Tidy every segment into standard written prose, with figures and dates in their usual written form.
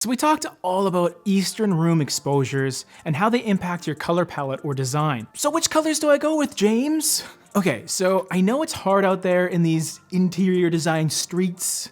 So we talked all about Eastern room exposures and how they impact your color palette or design. So which colors do I go with, James? Okay, so I know it's hard out there in these interior design streets,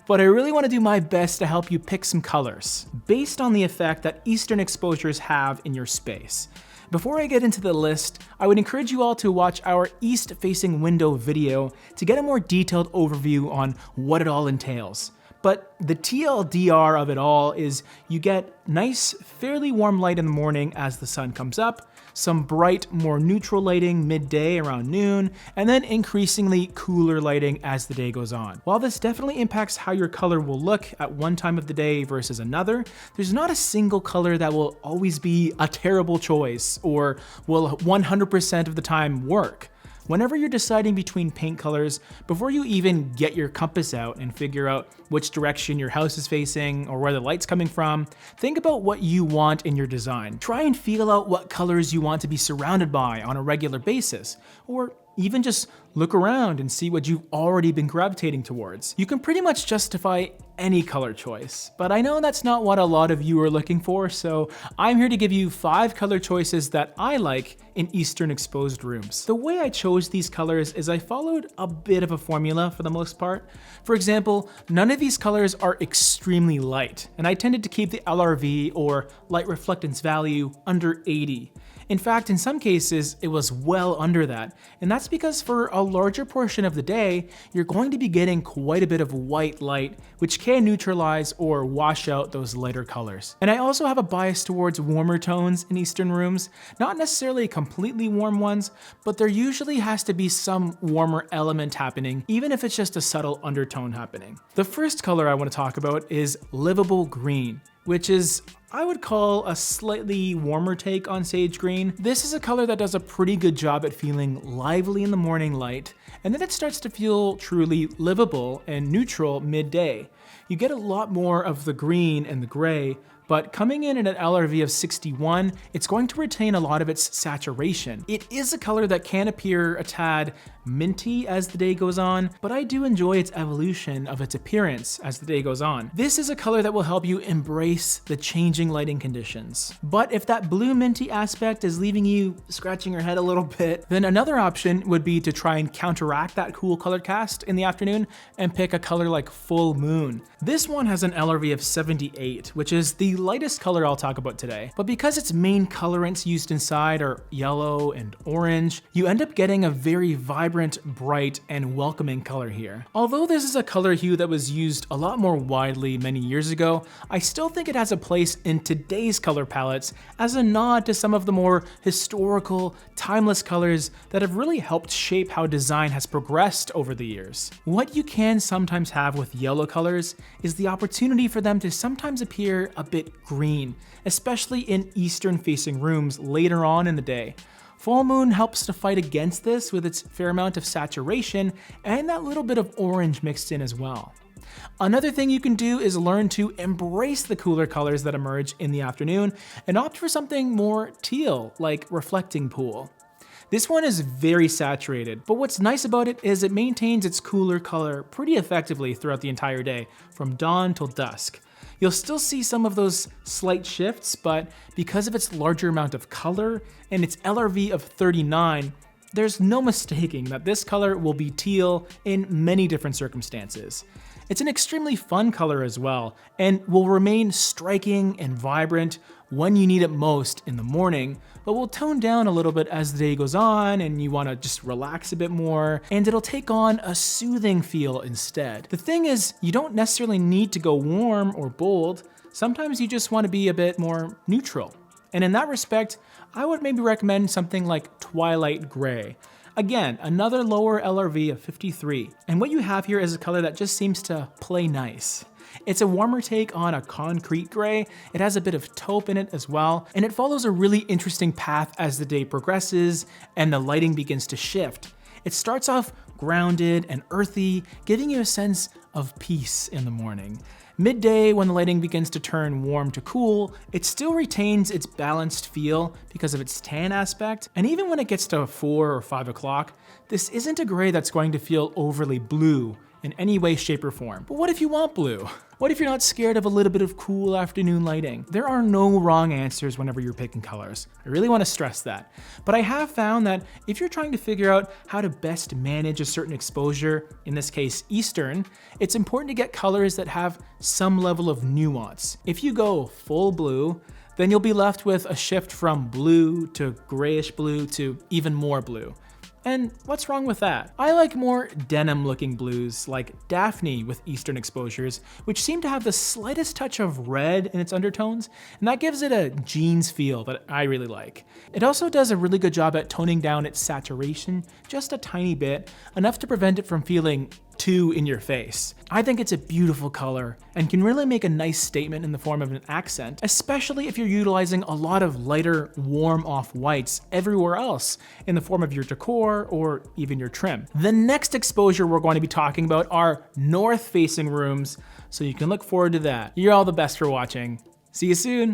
but I really want to do my best to help you pick some colors based on the effect that Eastern exposures have in your space. Before I get into the list, I would encourage you all to watch our east-facing window video to get a more detailed overview on what it all entails. But the TLDR of it all is you get nice, fairly warm light in the morning as the sun comes up, some bright, more neutral lighting midday around noon, and then increasingly cooler lighting as the day goes on. While this definitely impacts how your color will look at one time of the day versus another, there's not a single color that will always be a terrible choice or will 100% of the time work. Whenever you're deciding between paint colors, before you even get your compass out and figure out which direction your house is facing or where the light's coming from, think about what you want in your design. Try and feel out what colors you want to be surrounded by on a regular basis, or even just look around and see what you've already been gravitating towards. You can pretty much justify any color choice, but I know that's not what a lot of you are looking for, so I'm here to give you 5 color choices that I like in Eastern exposed rooms. The way I chose these colors is I followed a bit of a formula for the most part. For example, none of these colors are extremely light, and I tended to keep the LRV or light reflectance value under 80. In fact, in some cases, it was well under that, and that's because for a larger portion of the day, you're going to be getting quite a bit of white light, which can neutralize or wash out those lighter colors. And I also have a bias towards warmer tones in Eastern rooms, not necessarily completely warm ones, but there usually has to be some warmer element happening, even if it's just a subtle undertone happening. The first color I want to talk about is Liveable Green, which is, I would call, a slightly warmer take on sage green. This is a color that does a pretty good job at feeling lively in the morning light, and then it starts to feel truly livable and neutral midday. You get a lot more of the green and the gray, but coming in at an LRV of 61, it's going to retain a lot of its saturation. It is a color that can appear a tad minty as the day goes on, but I do enjoy its evolution of its appearance as the day goes on. This is a color that will help you embrace the changing lighting conditions. But if that blue minty aspect is leaving you scratching your head a little bit, then another option would be to try and counteract that cool color cast in the afternoon and pick a color like Full Moon. This one has an LRV of 78, which is the lightest color I'll talk about today. But because its main colorants used inside are yellow and orange, you end up getting a very vibrant, bright, and welcoming color here. Although this is a color hue that was used a lot more widely many years ago, I still think it has a place in today's color palettes as a nod to some of the more historical, timeless colors that have really helped shape how design has progressed over the years. What you can sometimes have with yellow colors is the opportunity for them to sometimes appear a bit green, especially in Eastern-facing rooms later on in the day. Full Moon helps to fight against this with its fair amount of saturation and that little bit of orange mixed in as well. Another thing you can do is learn to embrace the cooler colors that emerge in the afternoon and opt for something more teal, like Reflecting Pool. This one is very saturated, but what's nice about it is it maintains its cooler color pretty effectively throughout the entire day, from dawn till dusk. You'll still see some of those slight shifts, but because of its larger amount of color and its LRV of 39, there's no mistaking that this color will be teal in many different circumstances. It's an extremely fun color as well, and will remain striking and vibrant when you need it most in the morning, but will tone down a little bit as the day goes on and you want to just relax a bit more, and it'll take on a soothing feel instead. The thing is, you don't necessarily need to go warm or bold. Sometimes you just want to be a bit more neutral. And in that respect, I would maybe recommend something like Twilight Grey. Again, another lower LRV of 53. And what you have here is a color that just seems to play nice. It's a warmer take on a concrete gray. It has a bit of taupe in it as well, and it follows a really interesting path as the day progresses and the lighting begins to shift. It starts off grounded and earthy, giving you a sense of peace in the morning. Midday, when the lighting begins to turn warm to cool, it still retains its balanced feel because of its tan aspect, and even when it gets to 4 or 5 o'clock, this isn't a gray that's going to feel overly blue in any way, shape, or form. But what if you want blue? What if you're not scared of a little bit of cool afternoon lighting? There are no wrong answers whenever you're picking colors. I really want to stress that. But I have found that if you're trying to figure out how to best manage a certain exposure, in this case Eastern, it's important to get colors that have some level of nuance. If you go full blue, then you'll be left with a shift from blue to grayish blue to even more blue. And what's wrong with that? I like more denim looking blues like Daphne with Eastern exposures, which seem to have the slightest touch of red in its undertones, and that gives it a jeans feel that I really like. It also does a really good job at toning down its saturation just a tiny bit, enough to prevent it from feeling too in your face. I think it's a beautiful color and can really make a nice statement in the form of an accent, especially if you're utilizing a lot of lighter, warm off-whites everywhere else in the form of your decor or even your trim. The next exposure we're going to be talking about are north-facing rooms, so you can look forward to that. You're all the best for watching. See you soon.